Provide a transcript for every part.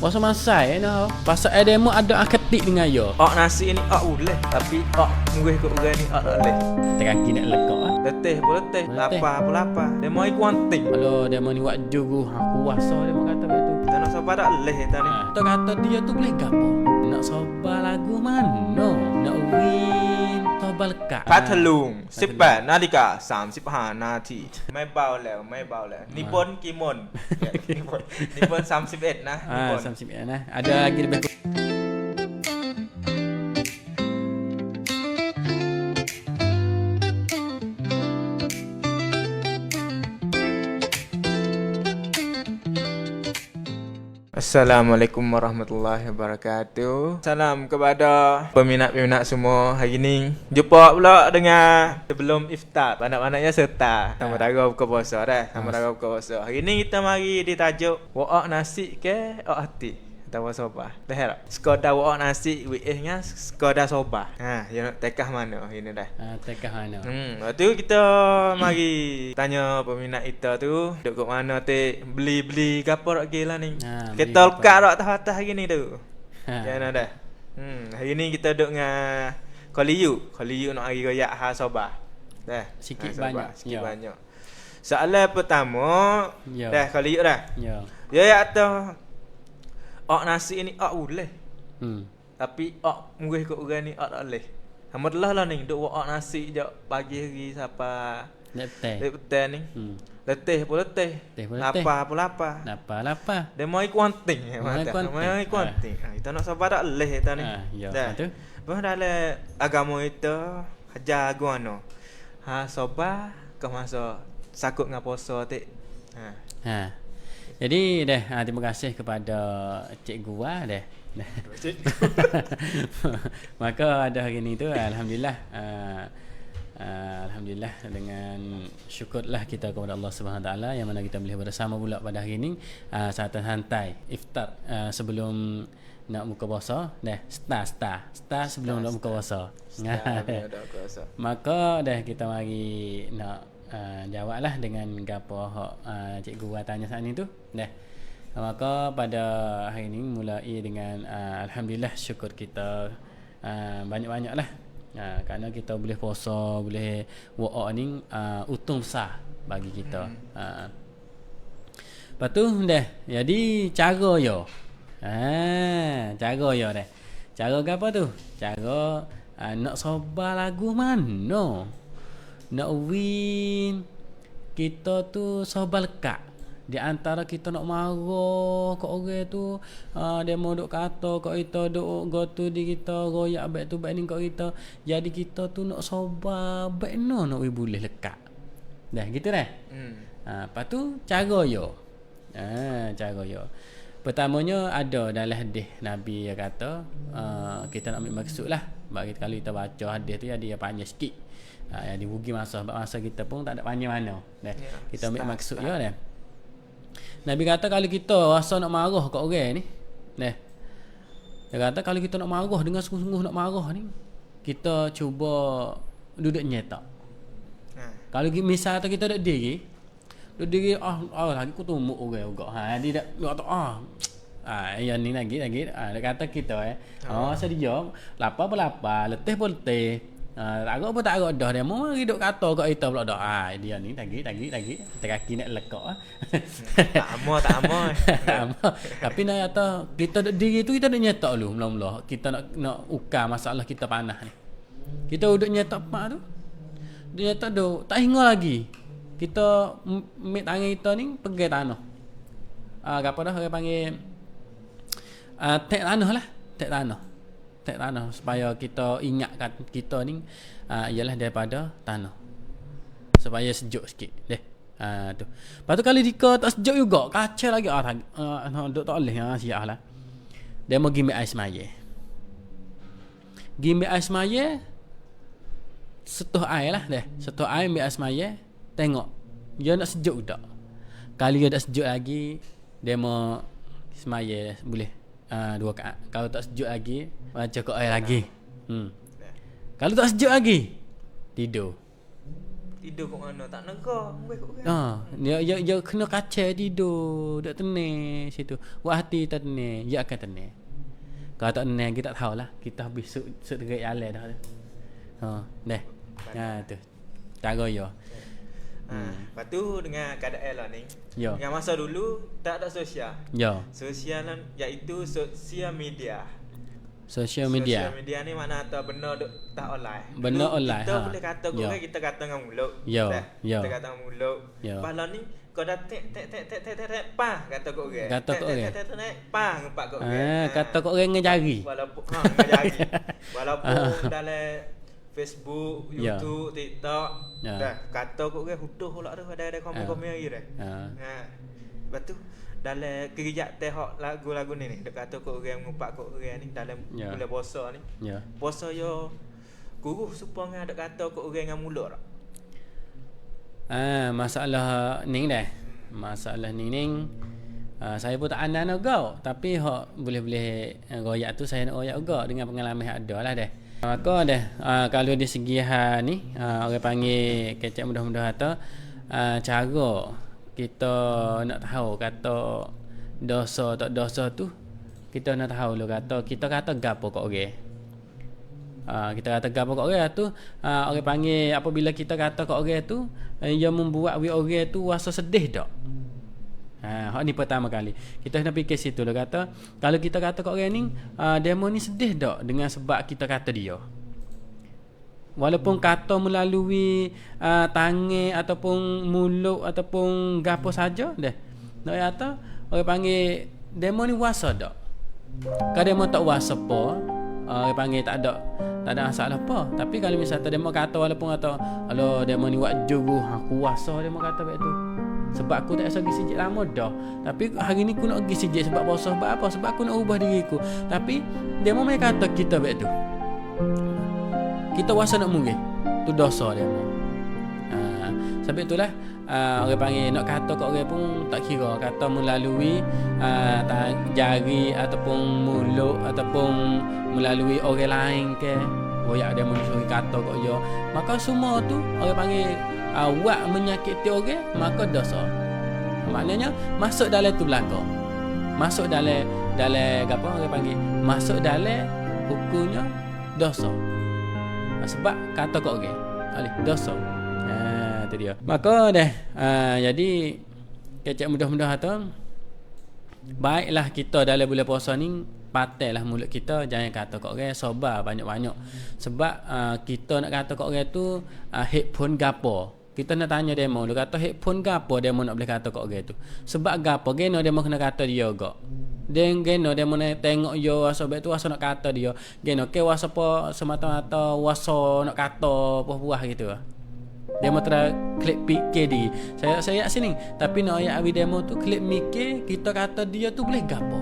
Masa masai nah. Pasal demo ada ketik dengan yo. Nasi ni boleh, tapi murih kat orang ni tak boleh. Kaki nak lekak ah. Letih pun letih, lapar pun lapar. Demo ikut wanting. Kalau demo ni buat jugu kuasa demo kata begitu. Tak nak sabar tak leh tadi. Kita kata dia tu boleh gapo? Nak sabar lagu mana? Nak win sabar lekat. พัทลุง 18 นาฬิกา 35 นาทีไม่เบาแล้วนิพนธ์กี่มนนิพนธ์31นะนิพนธ์ 31 nah. Ada lagi lebih Assalamualaikum warahmatullahi wabarakatuh. Salam kepada peminat-peminat semua. Hari ni jumpa pula dengan sebelum iftar. Anak-anaknya serta sama-sama buka puasa dah. Sama-sama buka puasa. Hari ni kita mari ditajuk wak nasi ke hati. Tahu soba. Dah tak? Sekadar wak nasi nya sekadar soba. Ya nak tekah mana ini dah. tekah mana? Lepas tu kita mari tanya peminat kita tu duk kat mana beli gapo rak gila ni. Kita lekat rak atas hari ni tu. Jangan dah. Hari ni kita duk dengan Koliyu nak hari raya ha soba. Dah. Sikit banyak. Soalan pertama, dah Koliyu dah. Ya. Ya atau nasi ni boleh. Tapi murih kat orang ni tak boleh. Alhamdulillah lah ni duk nasi je pagi hari siapa letih ni. Letih pun letih. Lapar pun lapar. Dia mau ikut wanting. Kita nak sabar tak leh kita ni. Ya, betul. Bah dalam agama kita ajar guano. Sabar ke masa sakut dengan puasa tik. Jadi terima kasih kepada Cikgu dah. Maka ada hari ni tu alhamdulillah alhamdulillah dengan syukurlah kita kepada Allah Subhanahu taala yang mana kita boleh bersama pula pada hari ni saat hantai iftar sebelum nak buka puasa start sebelum nak buka puasa. Maka kita mari nak jawablah dengan gapo cikgu tanya saat ni tu. Maka pada hari ni mulai dengan alhamdulillah syukur kita banyak-banyaklah. Kerana kita boleh puasa, boleh wa'ak ni untung besar bagi kita. Lepas tu jadi cara yo. Cara yo dah. Cara apa tu? Cara nak sabar lagu mana? Nak win kita tu sabar lekat. Di antara kita nak marah kat orang tu, dia mau duk kata kat kita, duk go tu di kita, royak baik tu baik ni kat kita. Jadi kita tu nak sabar baik nak boleh lekat. Dah gitu dah. Lepas tu cara yo. Cara yo. Pertamanya ada dalam hadis Nabi yang kata kita nak ambil maksud lah. Bagi kalau kita baca hadis tu dia panjang sikit. Yang dirugi masa kita pun tak ada panjang mana. Kita ambil maksud je dah. Nabi kata kalau kita rasa nak marah kat orang ni, dia kata kalau kita nak marah dengan sungguh-sungguh nak marah ni, kita cuba duduk nyetak. Kalau misal kita duduk diri lagi aku tumuk orang juga. Dia yang ni lagi dia kata kita sedia lapar pun lapar, letih pun letih. Agak pun tak agak dah dia mau hidup kata kat kita pula dah. Dia ni lagi kaki nak lekak. Tak amoy. Tapi nak kata kita diri tu kita nak nyetak dulu mula-mula. Kita nak ukar masalah kita panas ni. Kita duduk nyetak pak tu. Dia nyetak tu tak hingga lagi. Kita ambil tangan kita ni pergi tanah. Apa dah orang panggil tek tanah lah, tek tanah supaya kita ingatkan kita ni ialah daripada tanah supaya sejuk sikit tu. Lepas tu kalau jika tak sejuk juga kacau lagi duk tak boleh siap lah. Dia mau gimbal ais maya setuh air lah setuh air ambil ais maya tengok dia nak sejuk tak. Kalau dia tak sejuk lagi dia mau semaya boleh 2 rakaat. Kalau tak sejuk lagi baca Quran lagi. Kalau tak sejuk lagi tidur. tidur kat mana tak negah ngoi kat orang. Dia kena kacau tidur, dak tenang situ. Buat hati tak tenang, dia akan tenang. Kalau tak tenang kita tak tahulah, kita habis sud dekat jalan dah tu. Dah. Tu. Cara yo. Lepas tu dengan keadaan lah ni. Yo. Dengan masa dulu tak ada sosial. Yo. Sosial iaitu sosial media. Social media. Social media ni mana atau benda duk tak online. Benda online. Kita boleh kata kau kita kata dengan mulut. Yo. Kita kata dengan mulut. Yo. Bahala ni kau dah tek pa kata kau orang. Kata kau orang. Tek pa ngepak kau orang. Kata kau orang dengan jari. Walaupun dengan jari. Walaupun dalam Facebook, YouTube, TikTok, dah kata kau orang hutuh pula tu ada komen-komen lagi dah. Lepas tu dalam kerja teh hok lagu-lagu ni dek kata kau orang ngumpat kau orang ni dalam bulan puasa ni. Puasa yo guru supaya dek kata kau orang dengan mulut tak. Masalah ni dah. Masalah ni saya pun tak andai nak go, tapi hok boleh-boleh royak tu saya nak royak juga dengan pengalaman yang ada lah dah. Maka dah kalau di segi ni orang panggil kecek mudah-mudah atau cara kita nak tahu kata dosa tak dosa tu kita nak tahu lo kata kita kata gapo kat orang. Kita kata gapo kat orang tu orang panggil apabila kita kata kat orang tu ia membuat orang tu rasa sedih tak. Hak ni pertama kali. Kita kena fikir situ lo kata kalau kita kata kat orang ni demo ni sedih tak dengan sebab kita kata dia. Walaupun kata melalui tangan ataupun mulut ataupun gapo saja dah. Nak kata orang panggil demo ni wasa tak. Kalau demo tak wasa apa, orang panggil tak ada masalah apa. Tapi kalau misalnya demo kata walaupun kata alo demo ni buat juru aku wasa demo kata baik tu. Sebab aku tak rasa pergi sijil lama dah. Tapi hari ni aku nak pergi sijil sebab puasa sebab apa? Sebab aku nak ubah diriku. Tapi demo mai kata kita baik tu. Kita wasa nak mungkin tu dosa dia. Sebab itulah orang panggil nak kata kat orang pun tak kira kata melalui jari ataupun mulut ataupun melalui orang lain ke royak dia menyuruh kata kat dia, maka semua tu orang panggil buat menyakiti orang maka dosa. Maknanya masuk dalam tu belaka. Masuk dalam apa orang panggil masuk dalam hukumnya dosa. Sebab kata kat orang dosa. Tu dia. Maka dah jadi kecek mudah-mudah tu baiklah kita dalam bulan puasa ni patailah mulut kita jangan kata kat orang sabar banyak-banyak. Sebab kita nak kata kat orang tu headphone gapo. Kita nak tanya demo dia kata headphone gapo demo nak boleh kata kat orang tu. Sebab gapo geno demo kena kata dia gak. Den geno demo nak tengok yo wasa baik tu wasa nak kata dia. Geno ke wasa apa semata-mata wasa nak kata buah-buah gitu. Demo klik fikir di. Saya sini. Tapi nak ayat demo tu klik mikir kita kata dia tu boleh gapo.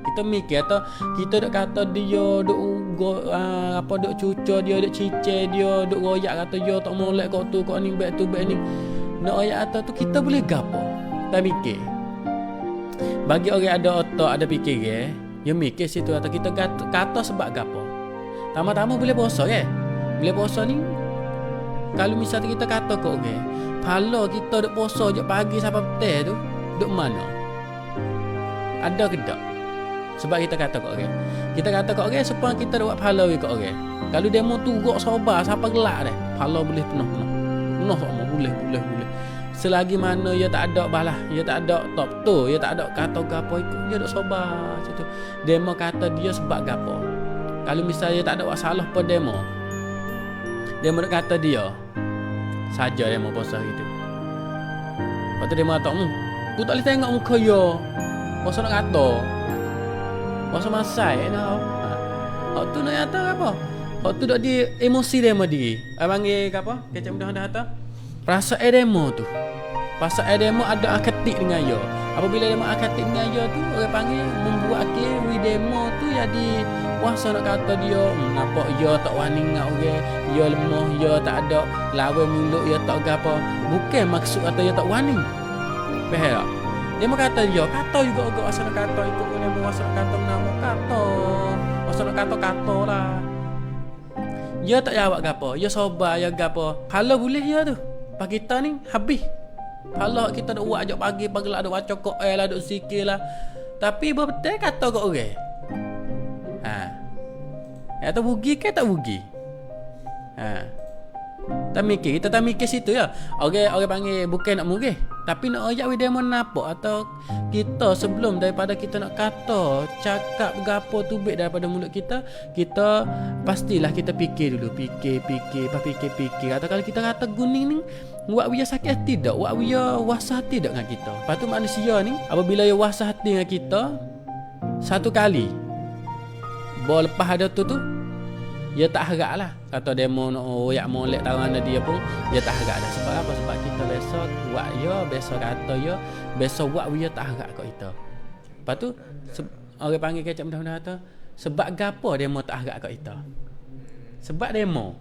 Kita mikir atau kita duk kata dia duk apa duk cucur dia duk cicir dia duk royak kata dia tak molek kau tu kau ni baik tu baik ni. Nak ayat atau tu kita boleh gapo. Tak mikir. Bagi orang ada otak ada fikir ke, dia mikir situ atau kita kata sebab gapo. Tama-tama boleh puasa ke? Boleh puasa ni kalau misalnya kita kata kat orang, kalau kita duk puasa je pagi sampai petang tu, duk mana? Ada ke tak? Sebab kita kata kat orang. Kita kata kat orang supaya kita buat pahala kat orang. Kalau demo tu gok sabar sampai gelak dah, pahala boleh penuh. Penuh semua boleh. Selagi mana dia tak ada balah, dia tak ada top tu, dia tak ada kata gapo ikut, dia duk sabar situ. Demo kata dia sebab gapo. Kalau misalnya tak ada masalah pada demo, dia nak kata dia saja dia mau puasa gitu. Lepas tu dia kata, aku tak boleh tengok muka dia. Puasa nak kata. Puasa masai dah. Hak tu nak kata apa? Hak tu dak di emosi dia mau diri. Panggil apa? Kecap mudah dah kata. Rasa demo tu. Pasal demo ada akatik dengan dia. Apabila demo akatik dengan dia tu, orang panggil membuat demo tu jadi puasa nak kata dia nampak dia tak wani dengan orang, dia lemah, dia tak ada lawan mulut, dia tak gapo. Bukan maksud kata dia tak wani. Faham tak? Dia mau kata dia, kata juga orang puasa nak kata ikut dia puasa nak kata nama kata. Puasa nak kata lah. Ya tak jawab gapo. Ya sobar ya gapo. Kalau boleh ya tu. Pak kita ni habis. Kalau kita nak buat ajak pagi lah ada baca kok lah duk sikit lah. Tapi betul kata kok orang. Ya tu bugi ke tak bugi? Kita tak mikir situ ya. Orang panggil bukan nak murih, tapi nak ajak we demo nampak atau kita sebelum daripada kita nak kata cakap gapo tu baik daripada mulut kita pastilah kita fikir dulu, fikir atau kalau kita kata guning ni buat dia sakit hati tak, buat dia wasah hati tak dengan kita. Lepas tu manusia ni apabila dia wasah hati dengan kita satu kali bawa lepas ada tu dia tak harap lah. Kata demo nak royak molek taruhan dia pun dia tak harap dah. Sebab apa? Sebab kita besok buat dia, besok kata dia, besok buat dia tak harap kat kita. Lepas tu orang panggil kecap mudah-mudahan kata sebab gapo demo tak harap kat kita. Sebab demo.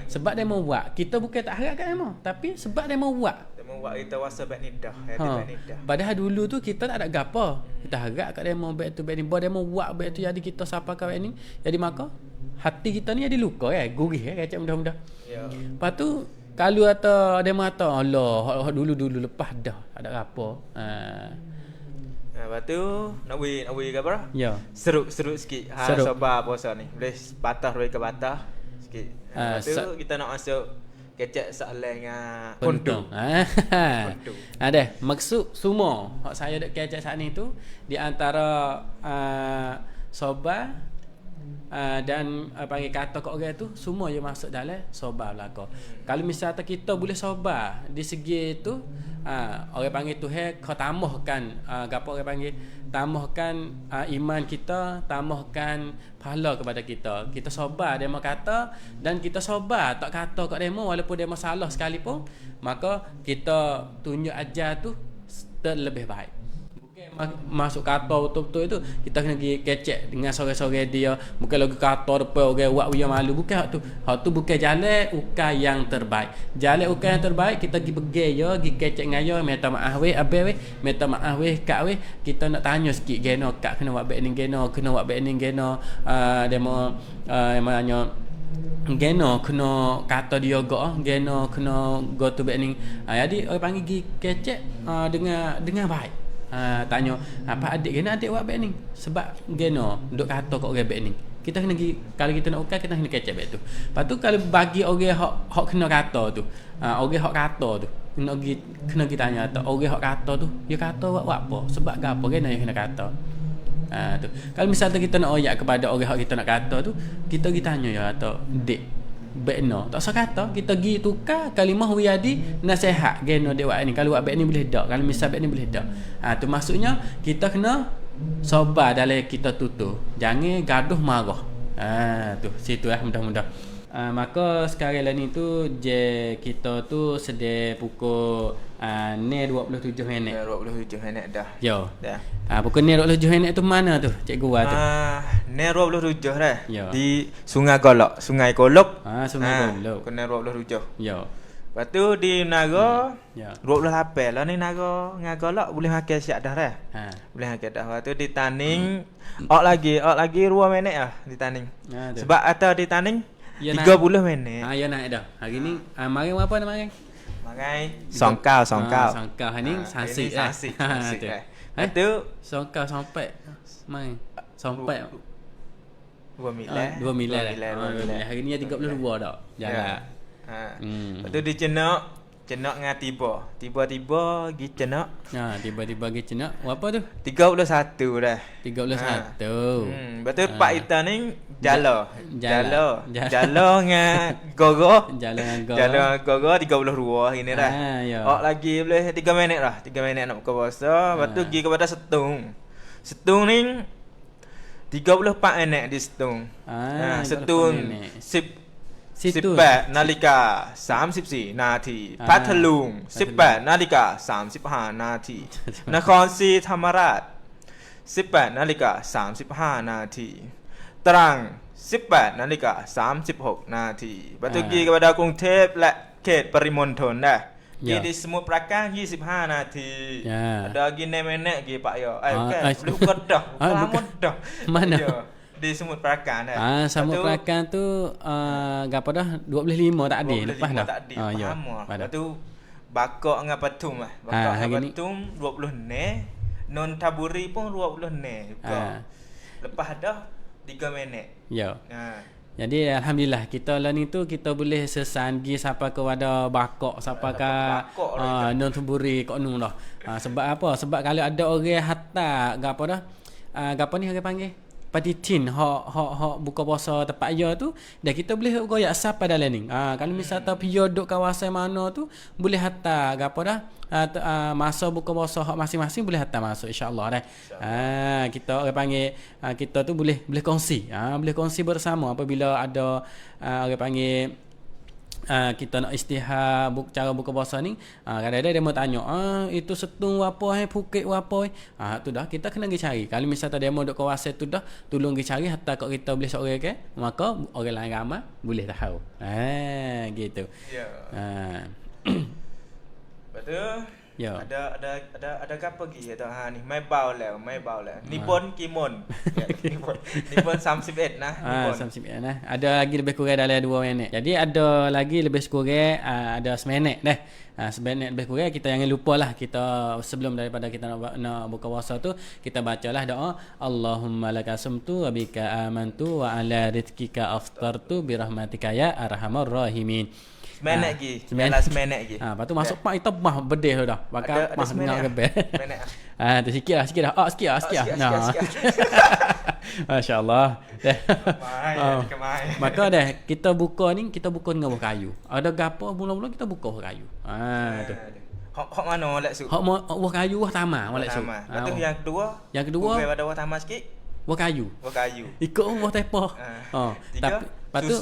Sebab demo buat. Kita bukan tak harap kat demo, tapi sebab demo buat. Demo buat kita wasa baik ni dah. Padahal dulu tu kita tak ada gapo. Kita harap kat demo baik tu baik ni. Demo buat baik tu jadi kita sapa kat ni. Jadi maka hati kita ni jadi luka gurih kacak mudah-mudah. Ya. Lepas tu kalau kata demo kata Allah dulu lepas dah ada apa. Lepas tu nak bagi ke apa? Ya. Seru sikit. Sabar puasa ni. Boleh patah ke patah sikit. Lepas tu kita nak masuk kecek soalan dengan kontu. Ada maksud semua hak saya dak kecek saat ni tu di antara sobar dan panggil kata kat orang tu semua je masuk dalam sobar belaka. Kalau misalnya kita boleh sobar di segi tu orang panggil Tuhan kau tambahkan gapo orang panggil tambahkan iman kita, tambahkan pahala kepada kita. Kita sobar demo kata dan kita sobar tak kata kat demo walaupun demo salah sekalipun, maka kita tunjuk ajar tu terlebih baik. Masuk kata betul-betul itu kita kena pergi kecek dengan sore-sore dia, bukan lagi kata depan orang buat dia malu, bukan hak tu bukan jalan ukai yang terbaik. Jalan ukai yang terbaik kita pergi pergi ya, pergi kecek dengan dia, minta maaf weh abe weh, minta maaf weh kak weh, kita nak tanya sikit geno kak kena buat baik ni geno, kena buat baik ni geno demo namanya geno kena kata dia geno kena go to baik ni. Jadi orang panggil pergi kecek dengan baik. Tanya apa adik kena adik buat baik ni sebab geno duk kata kat orang baik ni. Kita kena pergi, kalau kita nak ukai kita kena kecek baik tu. Lepas tu kalau bagi orang hak kena kata tu, orang hak kata tu kena kita tanya tu orang hak kata tu dia kata buat apa sebab gapo kena yang kena kata. Tu kalau misalnya kita nak oyak kepada orang hak kita nak kata tu, kita pergi tanya ya atau dek baik no tak usah kata, kita pergi tukar kalimah wiyadi nasihat geno dia buat ni, kalau buat baik ni boleh dak, kalau misal baik ni boleh dak. Tu maksudnya kita kena sabar dalam kita tutur, jangan gaduh marah. Tu situ mudah-mudah. Maka sekarang lah ni tu je kita tu sedia pukul ni 27 minit. 27 minit dah. Yo. Dah. Pukul ni 27 minit tu mana tu cikgu buat tu? Ni 27 dah. Yo. Di Sungai Golok, Sungai Golok. Sungai Golok. Pukul ni 27. Yo. Lepas tu di Menara 28 lah ni Menara dengan Golok boleh makan siap dah dah. Boleh makan dah. Lepas tu di Taning lagi 2 minit lah di Taning. Sebab atau di Taning 30 minit. Ya naik dah. Hari ni mari apa nama mari? Mari songkau. Songkau ni sansik lah. Sansik. Tu songkau sampai mai. Sampai 2 mil. 2 mil lah. Hari ni 32 dah. Jalan. Lepas tu dia cenak dengan tiba-tiba pergi cenak. Tiba-tiba pergi cenak. Apa tu? 31 dah. 31. Lepas tu Pak Ita ni jala dengan Gogo. Jala dengan Gogo 32 hari ni dah. Lagi boleh 3 minit lah. 3 minit nak buka puasa. Lepas tu pergi kepada Setung. Setung ni 34 minit di Setung. Setung18 นาฬิกา34นาทีพัทลุง18นาฬิกา35นาทีนครศรีธรรมราช18นาฬิกา35นาทีตรัง18นาฬิกา36นาทีปัตตานีkepada กรุงเทพและเขตปริมณฑลได้di Semut Prakar 25 นาที ada lagi 9 minit lagi Pak ya. Bukan, belum dah. Lama dah. Mana? di Semut Perakan dah. Samut Perakan tu gapo dah 25 tak ada lepas dah. Tak ada. Ya. Lepas tu Bakok dengan Patum lah. Bakok dengan Patum 20 ne. Non Taburi pun 20 ne juga. Lepas dah 3 minit. Ya. Jadi alhamdulillah kita lah ni tu kita boleh sesanggi sampai ke wadah Bakok sampai ke non Taburi kok nun dah. Sebab apa? Sebab kalau ada orang hantar gapo dah gapo ni orang panggil patitin hok buka puasa tempat ya tu dah kita boleh goyak sampai dalam ni. Kalau misal tak pergi duduk kawasan mana tu boleh hantar gapo dah masa buka puasa hok masing-masing boleh hantar masuk insya-Allah dah. Kita orang panggil kita tu boleh kongsi. Boleh kongsi bersama apabila ada orang panggil kita nak istihar cara buka puasa ni, kadang-kadang dia mau tanya itu setung apa Phuket apa tu dah kita kena pergi cari. Kalau misal tak demo duk kawasan tu dah tolong pergi cari hatta kat kita boleh seorang ke maka orang lain ramai boleh tahu gitu. Ya. Betul. Ya. Ada apa lagi ni mai bau lah. Nippon Kimon. Nippon 31 nah. Nippon 31 nah. Ada lagi lebih kurang dalam 2 minit. Jadi ada lagi lebih kurang ada seminit dah. Seminit lebih kurang kita jangan lupa lah kita sebelum daripada kita nak buka puasa tu kita bacalah doa Allahumma lakasumtu wa bika amantu wa ala rizqika aftartu bi rahmatika ya arhamar rahimin. Semenek lagi. Semenek lagi. Lepas tu masuk pak itu mah bedeh dah. Bakal mah dengar gebel. Tu sikit lah. Sikit lah. Nah. Masya-Allah. Maka dah kita buka dengan buah kayu. Ada gapo mula-mula kita buka buah kayu. Tu. Hok mana molek su? Hok buah kayu buah tamar molek su. Lepas tu yang kedua pada buah tamar sikit. Buah kayu. Ikut buah tepah. Tapi lepas tu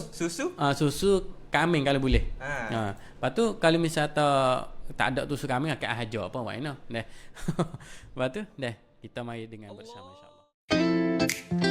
susu kambing kalau boleh. Lepas tu kalau misal tak ada susu kambing akak hajar apa buat dah. Lepas tu dah kita mari dengan bersama insya-Allah.